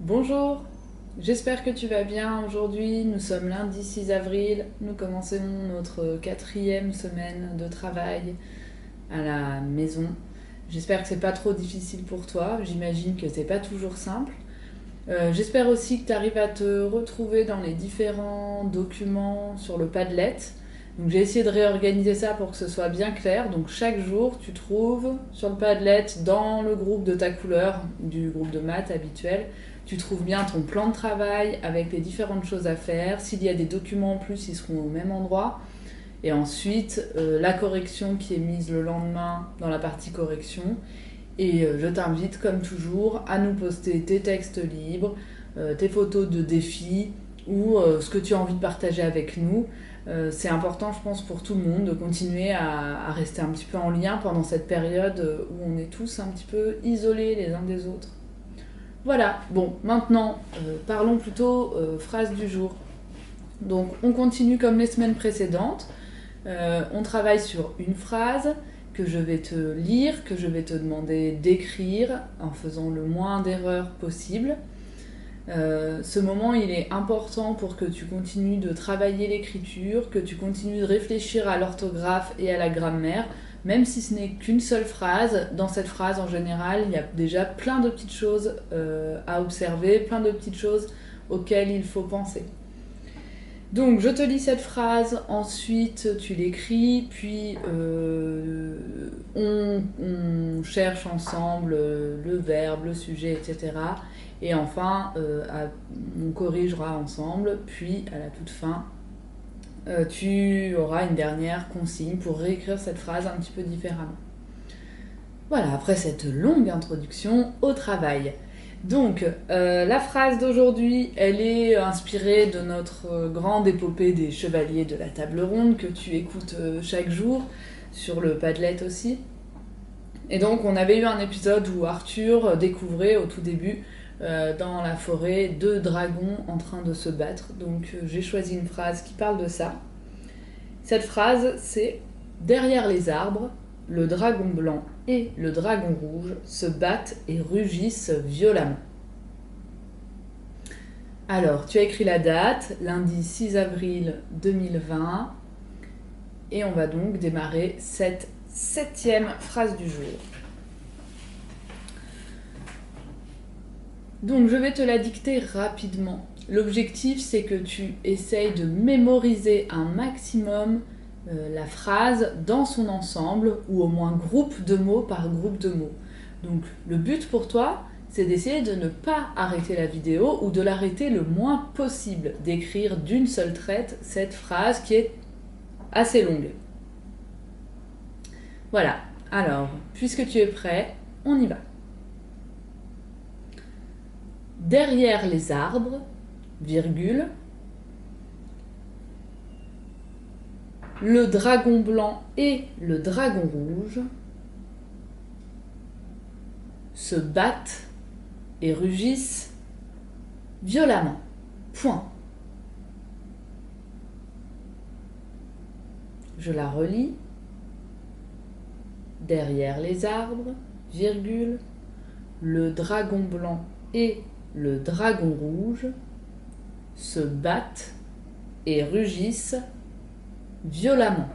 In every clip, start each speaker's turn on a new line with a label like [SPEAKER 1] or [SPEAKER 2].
[SPEAKER 1] Bonjour, j'espère que tu vas bien. Aujourd'hui, nous sommes lundi 6 avril. Nous commençons notre quatrième semaine de travail à la maison. J'espère que c'est pas trop difficile pour toi. J'imagine que c'est pas toujours simple. J'espère aussi que tu arrives à te retrouver dans les différents documents sur le Padlet. Donc j'ai essayé de réorganiser ça pour que ce soit bien clair. Donc chaque jour, tu trouves sur le Padlet, dans le groupe de ta couleur, du groupe de maths habituel, tu trouves bien ton plan de travail avec les différentes choses à faire. S'il y a des documents en plus, ils seront au même endroit. Et ensuite, la correction qui est mise le lendemain dans la partie correction. Et je t'invite, comme toujours, à nous poster tes textes libres, tes photos de défis ou ce que tu as envie de partager avec nous. C'est important, je pense, pour tout le monde de continuer à rester un petit peu en lien pendant cette période où on est tous un petit peu isolés les uns des autres. Voilà, bon, maintenant, parlons plutôt phrase du jour. Donc, on continue comme les semaines précédentes. On travaille sur une phrase que je vais te lire, que je vais te demander d'écrire en faisant le moins d'erreurs possible. Ce moment, il est important pour que tu continues de travailler l'écriture, que tu continues de réfléchir à l'orthographe et à la grammaire, même si ce n'est qu'une seule phrase. Dans cette phrase, en général, il y a déjà plein de petites choses à observer, plein de petites choses auxquelles il faut penser. Donc je te lis cette phrase, ensuite tu l'écris, puis on cherche ensemble le verbe, le sujet, etc. Et enfin, on corrigera ensemble, puis à la toute fin, tu auras une dernière consigne pour réécrire cette phrase un petit peu différemment. Voilà, après cette longue introduction au travail. Donc, la phrase d'aujourd'hui, elle est inspirée de notre grande épopée des chevaliers de la table ronde que tu écoutes chaque jour, sur le Padlet aussi. Et donc, on avait eu un épisode où Arthur découvrait au tout début, dans la forêt, deux dragons en train de se battre. Donc, j'ai choisi une phrase qui parle de ça. Cette phrase, c'est « Derrière les arbres, le dragon blanc et le dragon rouge se battent et rugissent violemment. » Alors, tu as écrit la date, lundi 6 avril 2020, et on va donc démarrer cette 7e phrase du jour. Donc, je vais te la dicter rapidement. L'objectif, c'est que tu essayes de mémoriser un maximum la phrase dans son ensemble, ou au moins groupe de mots par groupe de mots. Donc le but pour toi, c'est d'essayer de ne pas arrêter la vidéo ou de l'arrêter le moins possible, d'écrire d'une seule traite cette phrase qui est assez longue. Voilà, alors, puisque tu es prêt, on y va. Derrière les arbres, virgule, le dragon blanc et le dragon rouge se battent et rugissent violemment. Point. Je la relis. Derrière les arbres, virgule, le dragon blanc et le dragon rouge se battent et rugissent violemment.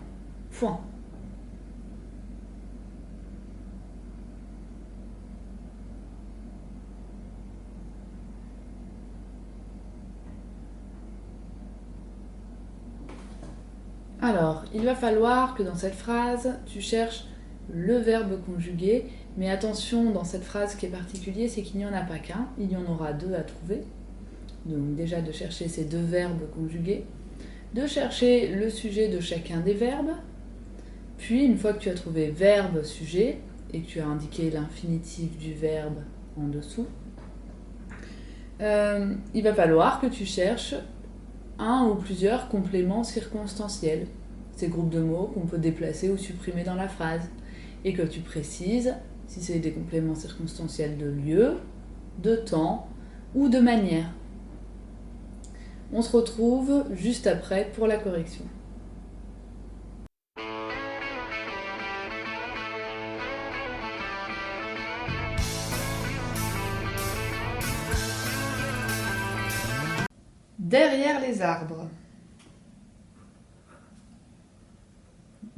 [SPEAKER 1] Point. Alors, il va falloir que dans cette phrase, tu cherches le verbe conjugué, mais attention, dans cette phrase, ce qui est particulier, c'est qu'il n'y en a pas qu'un, il y en aura deux à trouver. Donc déjà de chercher ces deux verbes conjugués, de chercher le sujet de chacun des verbes, puis une fois que tu as trouvé verbe, sujet, et que tu as indiqué l'infinitif du verbe en dessous, il va falloir que tu cherches un ou plusieurs compléments circonstanciels, ces groupes de mots qu'on peut déplacer ou supprimer dans la phrase, et que tu précises si c'est des compléments circonstanciels de lieu, de temps ou de manière. On se retrouve juste après pour la correction. Derrière les arbres.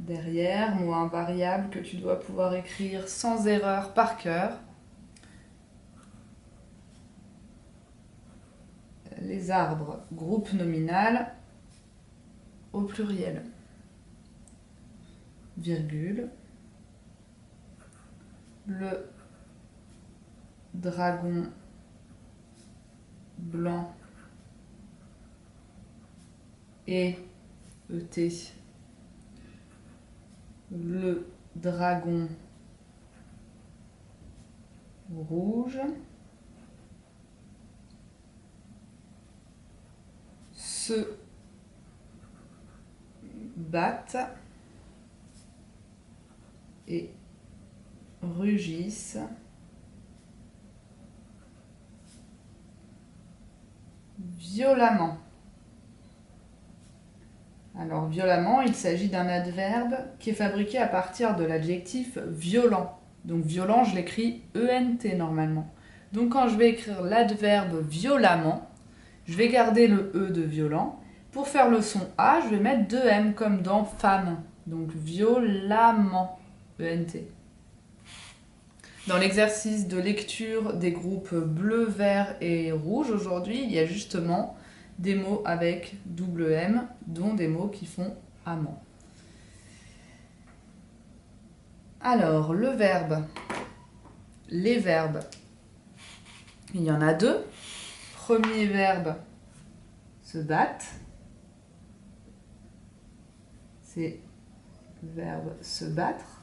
[SPEAKER 1] Derrière, mot invariable que tu dois pouvoir écrire sans erreur par cœur. Les arbres, groupe nominal au pluriel. Virgule. Le dragon blanc et ET. Le dragon rouge se battent et rugissent violemment. Alors, violemment, il s'agit d'un adverbe qui est fabriqué à partir de l'adjectif violent. Donc, violent, je l'écris ENT normalement. Donc, quand je vais écrire l'adverbe violemment, je vais garder le E de violent. Pour faire le son A, je vais mettre 2 M comme dans femme. Donc, violemment, ENT. Dans l'exercice de lecture des groupes bleu, vert et rouge, aujourd'hui, il y a justement des mots avec double M, dont des mots qui font amant. Alors, le verbe, les verbes, il y en a 2. Premier verbe, se battre. C'est le verbe se battre.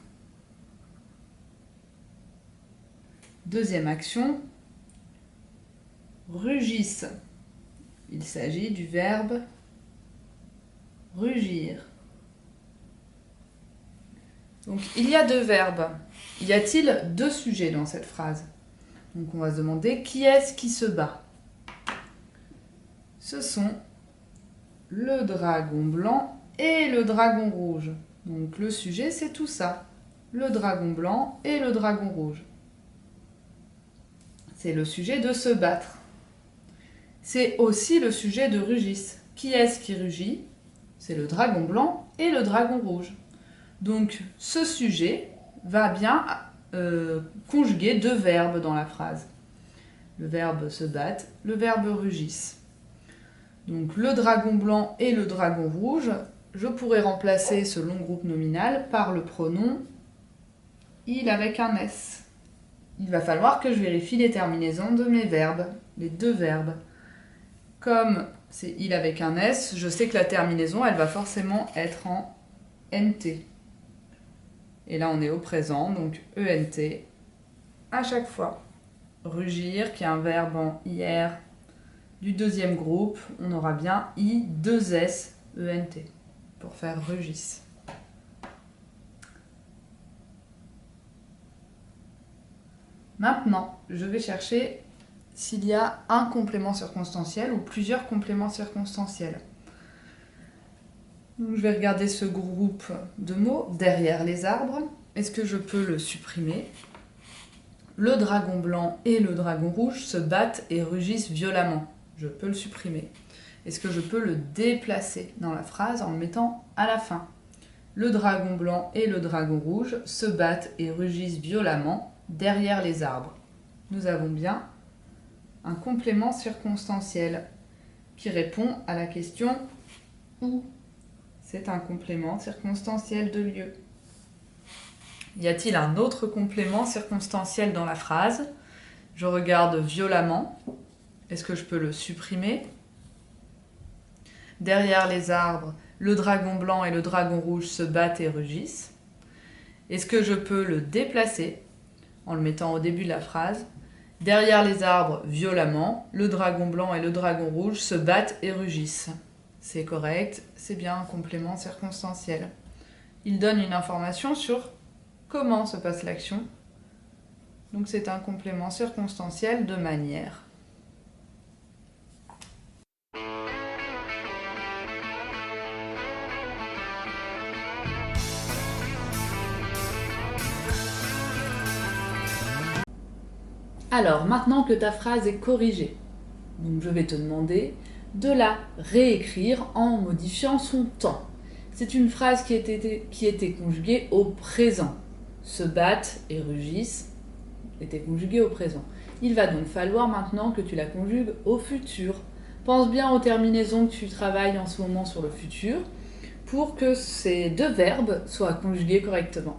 [SPEAKER 1] Deuxième action, rugissent. Il s'agit du verbe rugir. Donc, il y a 2 verbes. Y a-t-il 2 sujets dans cette phrase? Donc, on va se demander qui est-ce qui se bat? Ce sont le dragon blanc et le dragon rouge. Donc, le sujet, c'est tout ça. Le dragon blanc et le dragon rouge. C'est le sujet de se battre. C'est aussi le sujet de rugissent. Qui est-ce qui rugit? C'est le dragon blanc et le dragon rouge. Donc, ce sujet va bien conjuguer 2 verbes dans la phrase. Le verbe se battre, le verbe rugissent. Donc, le dragon blanc et le dragon rouge, je pourrais remplacer ce long groupe nominal par le pronom il avec un S. Il va falloir que je vérifie les terminaisons de mes verbes, les 2 verbes. Comme c'est il avec un S, je sais que la terminaison, elle va forcément être en NT. Et là, on est au présent, donc ENT à chaque fois. Rugir, qui est un verbe en IR du deuxième groupe, on aura bien I, 2 S, ENT, pour faire rugissent. Maintenant, je vais chercher s'il y a un complément circonstanciel ou plusieurs compléments circonstanciels. Donc, je vais regarder ce groupe de mots derrière les arbres. Est-ce que je peux le supprimer? Le dragon blanc et le dragon rouge se battent et rugissent violemment. Je peux le supprimer. Est-ce que je peux le déplacer dans la phrase en le mettant à la fin? Le dragon blanc et le dragon rouge se battent et rugissent violemment derrière les arbres. Nous avons bien un complément circonstanciel qui répond à la question où. C'est un complément circonstanciel de lieu. Y a-t-il un autre complément circonstanciel dans la phrase? Je regarde violemment. Est-ce que je peux le supprimer? Derrière les arbres, le dragon blanc et le dragon rouge se battent et rugissent. Est-ce que je peux le déplacer en le mettant au début de la phrase? Derrière les arbres, violemment, le dragon blanc et le dragon rouge se battent et rugissent. C'est correct, c'est bien un complément circonstanciel. Il donne une information sur comment se passe l'action. Donc c'est un complément circonstanciel de manière. Alors, maintenant que ta phrase est corrigée, donc je vais te demander de la réécrire en modifiant son temps. C'est une phrase qui était conjuguée au présent. Se battent et rugissent était conjuguée au présent. Il va donc falloir maintenant que tu la conjugues au futur. Pense bien aux terminaisons que tu travailles en ce moment sur le futur pour que ces deux verbes soient conjugués correctement.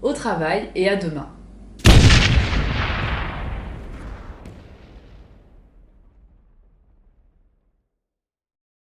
[SPEAKER 1] Au travail et à demain.